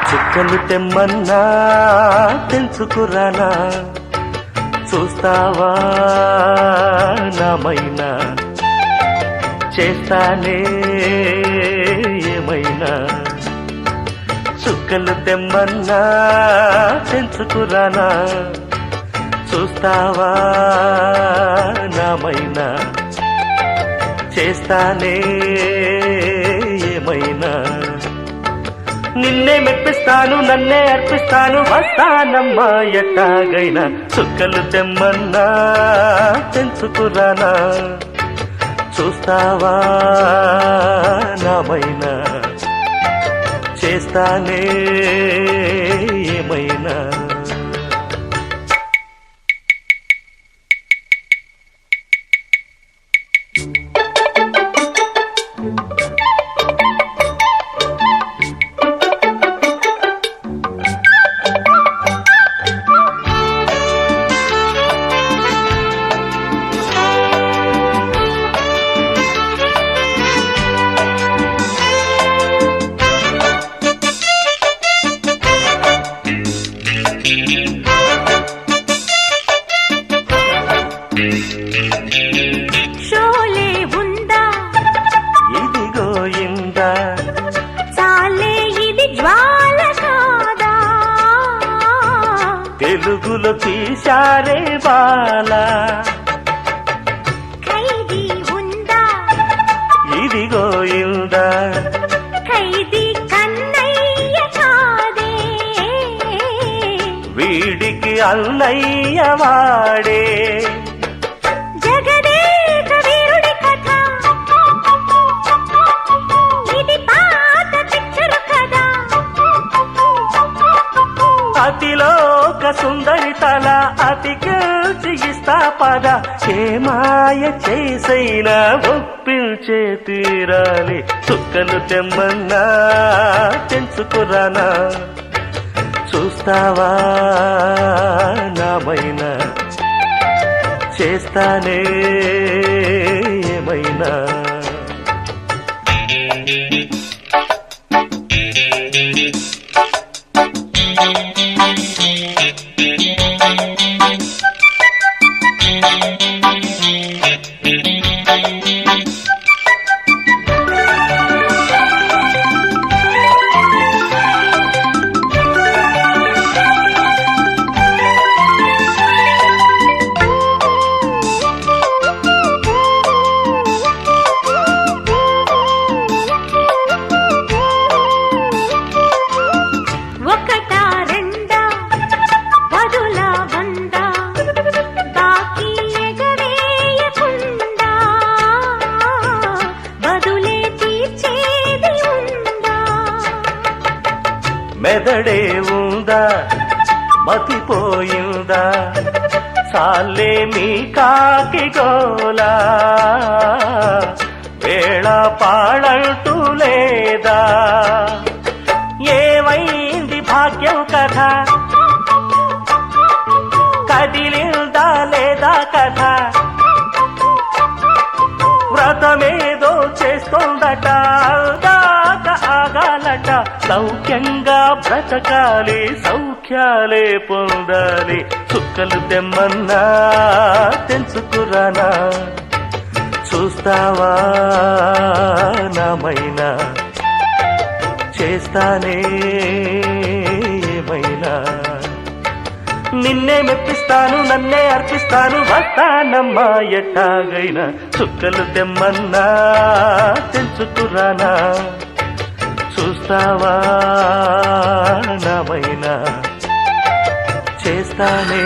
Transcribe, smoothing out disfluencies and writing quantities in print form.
చుక్కలు తెమ్మన్నా తెలుసుకురానా, చూస్తావా నామైనా, చేస్తానే ఏమైనా. చుక్కలు తెమ్మన్నా తెలుసుకురానా, చూస్తావా నామైనా, చేస్తానే ఏమైనా. నిన్నే మెప్పిస్తాను, నన్నే అర్పిస్తాను, వస్తానమ్మా ఎట్టాగైనా. చుక్కలు తెమ్మన్నా తెలుసుకురానా, చూస్తావా నామైనా, చేస్తానే ఏమైనా. షోలే ఉందా ఇదిగో ఇందా, చాలే ఇది జ్వాల కాదా, తెలుగులో తీశారే బాలా. ఖైదీ ఉందా ఇదిగో ఇందా, ఖైదీ కన్నయ్య కాదే, వీడికి అన్నయ్య వాడే. జగదేక వీరుడి కథ, ఇది పాత పిక్చరు కదా. అతిలోక సుందరి తల అతికిల్చి ఇస్తా పద, ఏ మాయ చేసైనా ఒప్పించే తీరాలి. చుక్కలు తెమ్మన్నా తెలుసుకురానా, చూస్తావా నామైనా, చేస్తానే ఏమైనా. ఒకటా రెండా పదులా వందా, బాకీ ఎగవేయకుండా బదులే తీర్చేది ఉందా. మెదడే ఉందా, మతిపోయిందా, చాలే మీ కాకి గోలా, వేళ పాడంటూ లేదా. ఏమైంది భాగ్యం కథ, కదిలిందా లేదా కథ, వ్రతమేదో చేస్తోందట, దాకా ఆగాలట. సౌఖ్యంగా బ్రతకాలి, సౌఖ్యాలే పొందాలి. చుక్కలు తెమ్మన్నా తెలుసుకురానా, చూస్తావా నామైనా, చేస్తానే ఏమైనా. నిన్నే మెప్పిస్తాను, నన్నే అర్పిస్తాను, వస్తానమ్మా ఎట్టాగైనా. చుక్కలు తెమ్మన్నా తెలుసుకురానా, చూస్తావా నామైనా, చేస్తానే